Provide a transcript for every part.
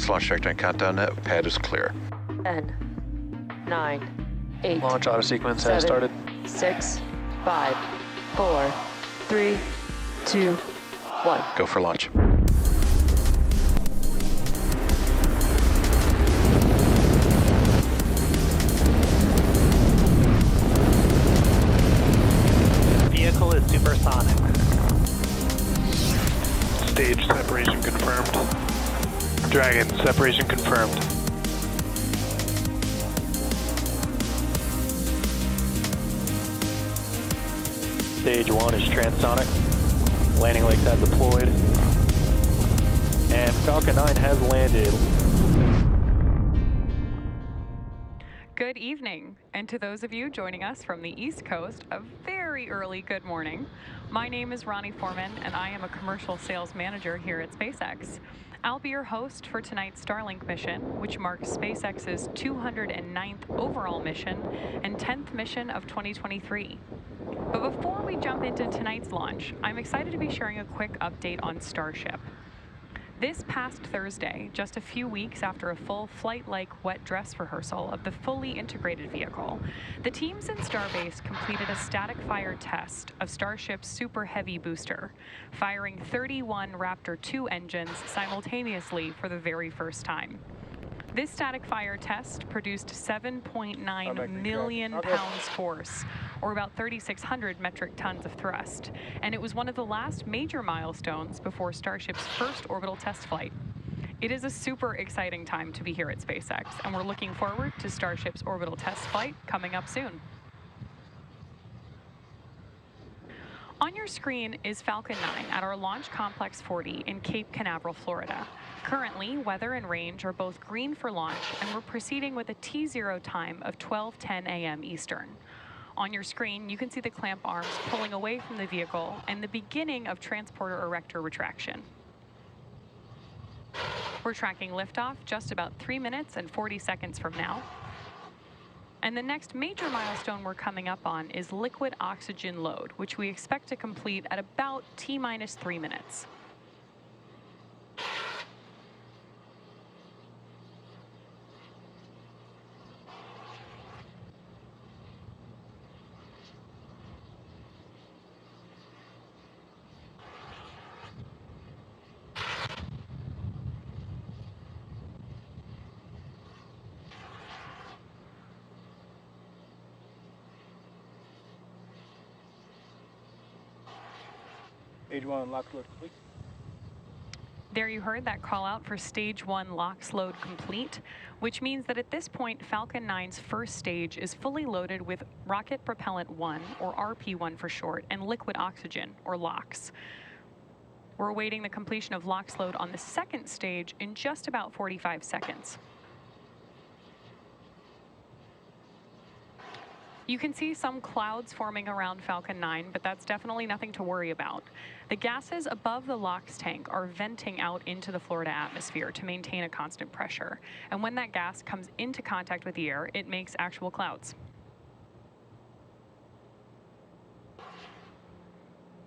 Nice launch trajectory countdown net. Pad is clear. 10, 9, 8. Launch auto sequence has started. 6, 5, 4, 3, 2, 1. Go for launch. Vehicle is supersonic. Stage separation confirmed. Dragon, separation confirmed. Stage 1 is transonic. Landing legs have deployed. And Falcon 9 has landed. Good evening, and to those of you joining us from the East Coast, a very early good morning. My name is Ronnie Foreman, and I am a commercial sales manager here at SpaceX. I'll be your host for tonight's Starlink mission, which marks SpaceX's 209th overall mission and 10th mission of 2023. But before we jump into tonight's launch, I'm excited to be sharing a quick update on Starship. This past Thursday, just a few weeks after a full flight-like wet dress rehearsal of the fully integrated vehicle, the teams in Starbase completed a static fire test of Starship's Super Heavy booster, firing 31 Raptor 2 engines simultaneously for the very first time. This static fire test produced 7.9 million pounds force, or about 3,600 metric tons of thrust, and it was one of the last major milestones before Starship's first orbital test flight. It is a super exciting time to be here at SpaceX, and we're looking forward to Starship's orbital test flight coming up soon. On your screen is Falcon 9 at our Launch Complex 40 in Cape Canaveral, Florida. Currently, weather and range are both green for launch, and we're proceeding with a T0 time of 12:10 a.m. Eastern. On your screen, you can see the clamp arms pulling away from the vehicle and the beginning of transporter erector retraction. We're tracking liftoff just about 3 minutes and 40 seconds from now. And the next major milestone we're coming up on is liquid oxygen load, which we expect to complete at about T-minus 3 minutes. Stage 1 lock load complete. There you heard that call out for Stage 1 LOX load complete, which means that at this point, Falcon 9's first stage is fully loaded with Rocket Propellant 1, or RP1 for short, and liquid oxygen, or LOX. We're awaiting the completion of LOX load on the second stage in just about 45 seconds. You can see some clouds forming around Falcon 9, but that's definitely nothing to worry about. The gases above the LOX tank are venting out into the Florida atmosphere to maintain a constant pressure. And when that gas comes into contact with the air, it makes actual clouds.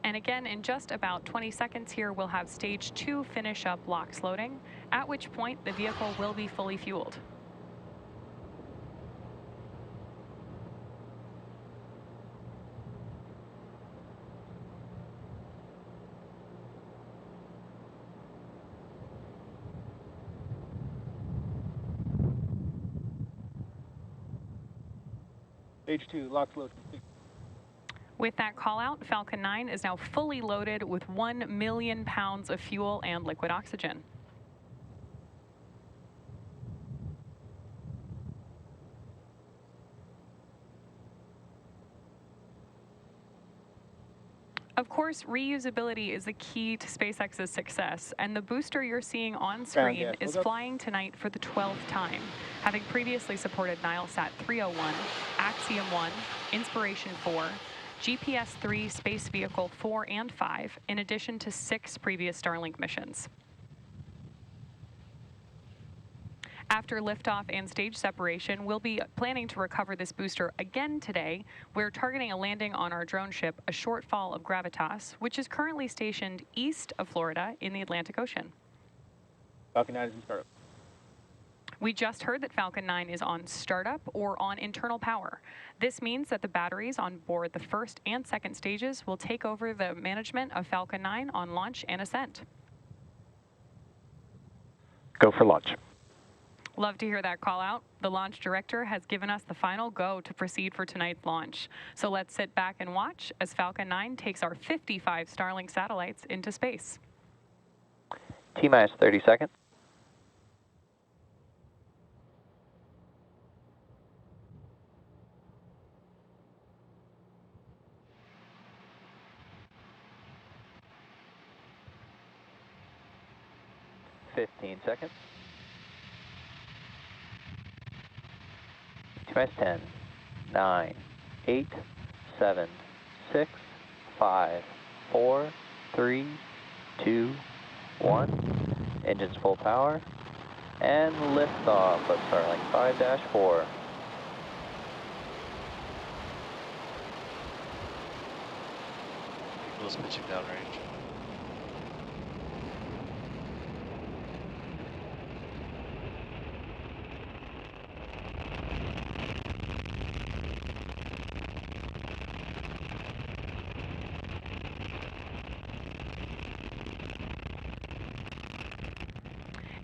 And again, in just about 20 seconds here, we'll have Stage 2 finish up LOX loading, at which point the vehicle will be fully fueled. Stage 2 lock load complete. With that call out, Falcon 9 is now fully loaded with 1 million pounds of fuel and liquid oxygen. Of course, reusability is the key to SpaceX's success, and the booster you're seeing on screen is flying tonight for the 12th time, having previously supported Nilesat 301, Axiom 1, Inspiration 4, GPS-3 Space Vehicle 4 and 5, in addition to 6 previous Starlink missions. After liftoff and stage separation, we'll be planning to recover this booster again today. We're targeting a landing on our drone ship, A Shortfall of Gravitas, which is currently stationed east of Florida in the Atlantic Ocean. Falcon 9 is in startup. We just heard that Falcon 9 is on startup or on internal power. This means that the batteries on board the first and second stages will take over the management of Falcon 9 on launch and ascent. Go for launch. Love to hear that call out. The launch director has given us the final go to proceed for tonight's launch. So let's sit back and watch as Falcon 9 takes our 55 Starlink satellites into space. T-minus 30 seconds. Seconds. T-minus 10, 9, 8, 7, 6, 5, 4, 3, 2, 1. Engines full power. And liftoff of Starlink 5-4. Eagle's pitching downrange.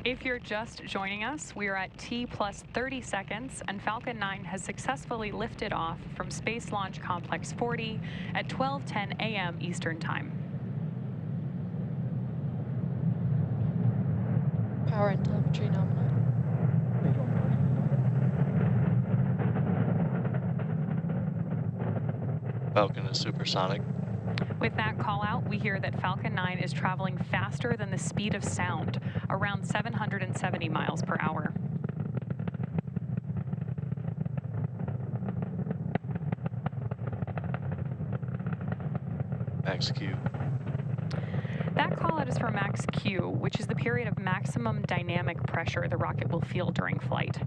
If you're just joining us, we are at T plus 30 seconds, and Falcon 9 has successfully lifted off from Space Launch Complex 40 at 12:10 a.m. Eastern Time. Power and telemetry nominal. Stage 1. Falcon is supersonic. With that call out, we hear that Falcon 9 is traveling faster than the speed of sound, around 770 miles per hour. Max Q. That call out is for max Q, which is the period of maximum dynamic pressure the rocket will feel during flight.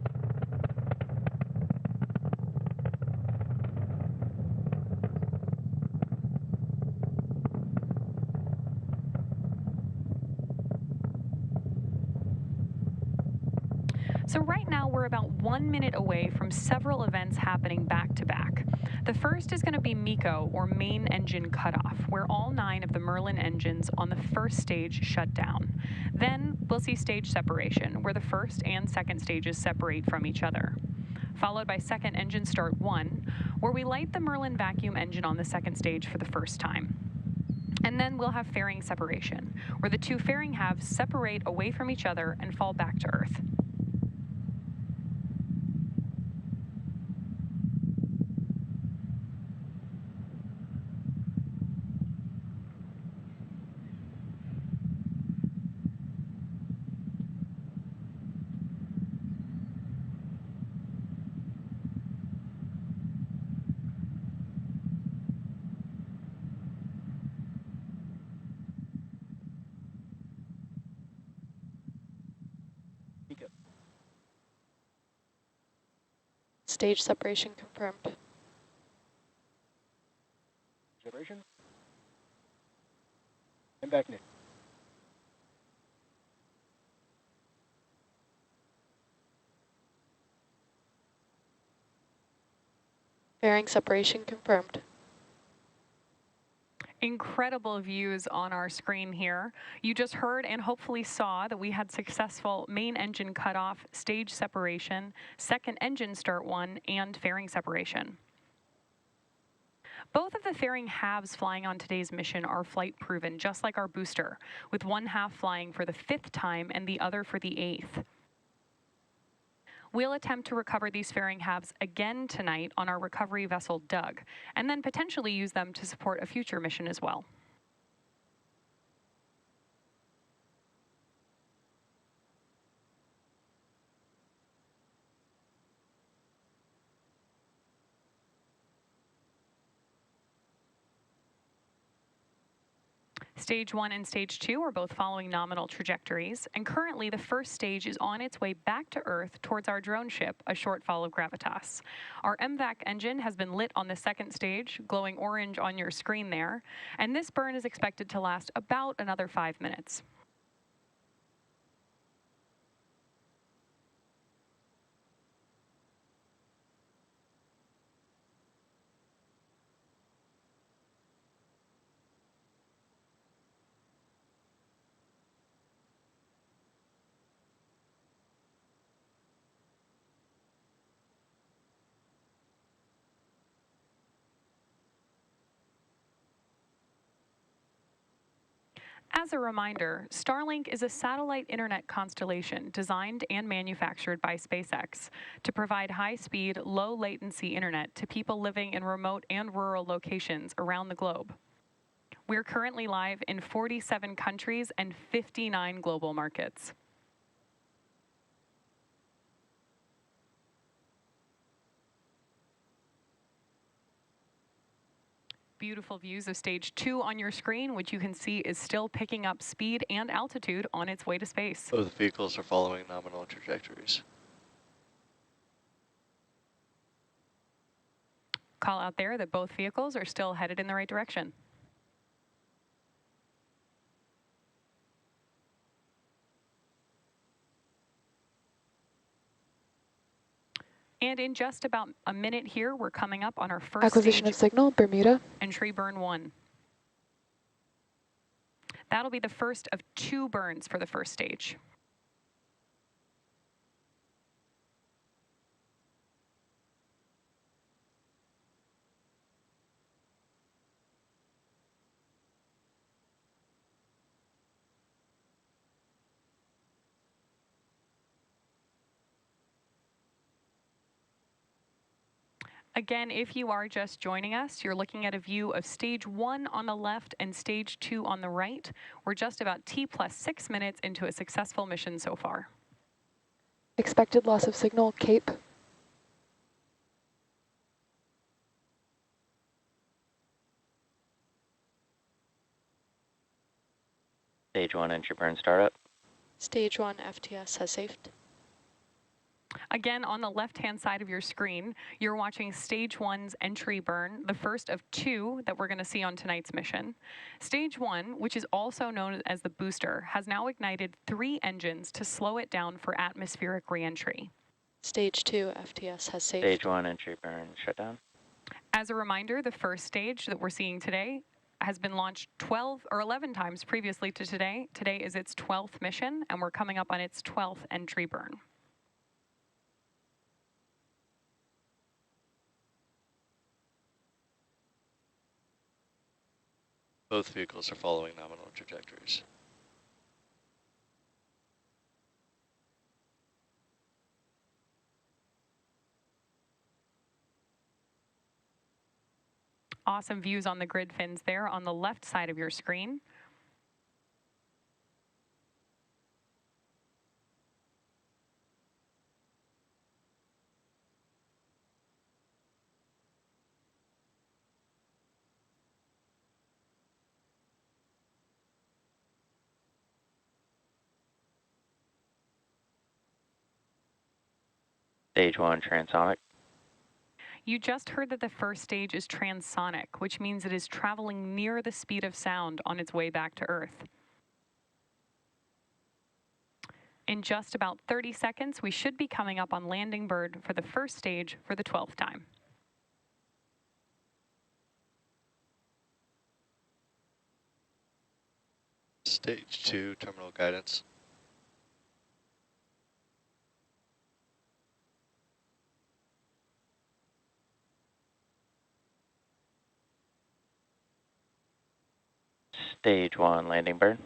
So right now we're about 1 minute away from several events happening back to back. The first is going to be MECO, or main engine cutoff, where all 9 of the Merlin engines on the first stage shut down. Then we'll see stage separation, where the first and second stages separate from each other. Followed by second engine start 1, where we light the Merlin vacuum engine on the second stage for the first time. And then we'll have fairing separation, where the 2 fairing halves separate away from each other and fall back to Earth. Stage separation confirmed. Separation. And back Nick. Fairing separation confirmed. Incredible views on our screen here. You just heard and hopefully saw that we had successful main engine cutoff, stage separation, second engine start 1, and fairing separation. Both of the fairing halves flying on today's mission are flight proven, just like our booster, with one half flying for the 5th time and the other for the 8th. We'll attempt to recover these fairing halves again tonight on our recovery vessel Doug, and then potentially use them to support a future mission as well. Stage 1 and Stage 2 are both following nominal trajectories, and currently the first stage is on its way back to Earth towards our drone ship, A Shortfall of Gravitas. Our MVAC engine has been lit on the second stage, glowing orange on your screen there, and this burn is expected to last about another 5 minutes. As a reminder, Starlink is a satellite internet constellation designed and manufactured by SpaceX to provide high-speed, low-latency internet to people living in remote and rural locations around the globe. We're currently live in 47 countries and 59 global markets. Beautiful views of stage 2 on your screen, which you can see is still picking up speed and altitude on its way to space. Both vehicles are following nominal trajectories. Call out there that both vehicles are still headed in the right direction. And in just about a minute here, we're coming up on our first Acquisition of stage signal, Bermuda. entry burn 1. That'll be the first of 2 burns for the first stage. Again, if you are just joining us, you're looking at a view of stage 1 on the left and stage 2 on the right. We're just about T+6 minutes into a successful mission so far. Expected loss of signal, Cape. Stage 1 entry burn startup. Stage 1 FTS has safed. Again, on the left-hand side of your screen, you're watching stage 1's entry burn, the first of 2 that we're going to see on tonight's mission. Stage 1, which is also known as the booster, has now ignited 3 engines to slow it down for atmospheric reentry. Stage 2 FTS has saved. Stage 1 entry burn shutdown. As a reminder, the first stage that we're seeing today has been launched 12 or 11 times previously to today. Today is its 12th mission, and we're coming up on its 12th entry burn. Both vehicles are following nominal trajectories. Awesome views on the grid fins there on the left side of your screen. Stage 1 transonic. You just heard that the first stage is transonic, which means it is traveling near the speed of sound on its way back to Earth. In just about 30 seconds, we should be coming up on landing bird for the first stage for the 12th time. Stage 2 terminal guidance. Stage 1 landing burn.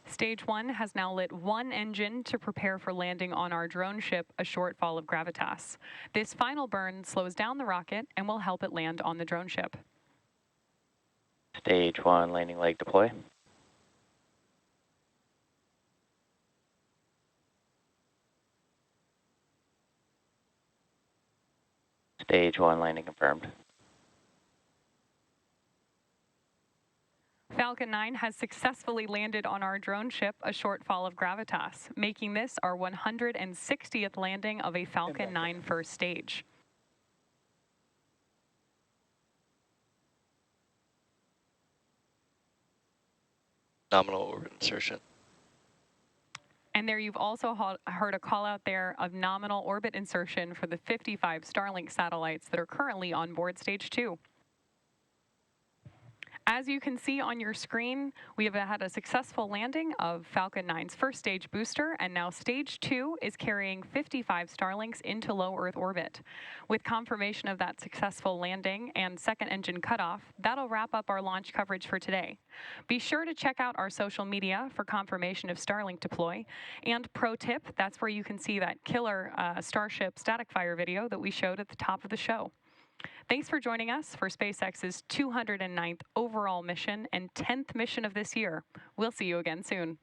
Stage 1 has now lit 1 engine to prepare for landing on our drone ship, A Shortfall of Gravitas. This final burn slows down the rocket and will help it land on the drone ship. Stage 1 landing leg deploy. Stage 1 landing confirmed. Falcon 9 has successfully landed on our drone ship, A Shortfall of Gravitas, making this our 160th landing of a Falcon 9 first stage. Nominal orbit insertion. And there you've also heard a call out there of nominal orbit insertion for the 55 Starlink satellites that are currently on board stage 2. As you can see on your screen, we have had a successful landing of Falcon 9's first stage booster, and now stage 2 is carrying 55 Starlinks into low Earth orbit. With confirmation of that successful landing and second engine cutoff, that'll wrap up our launch coverage for today. Be sure to check out our social media for confirmation of Starlink deploy. And pro tip, that's where you can see that killer Starship static fire video that we showed at the top of the show. Thanks for joining us for SpaceX's 209th overall mission and 10th mission of this year. We'll see you again soon.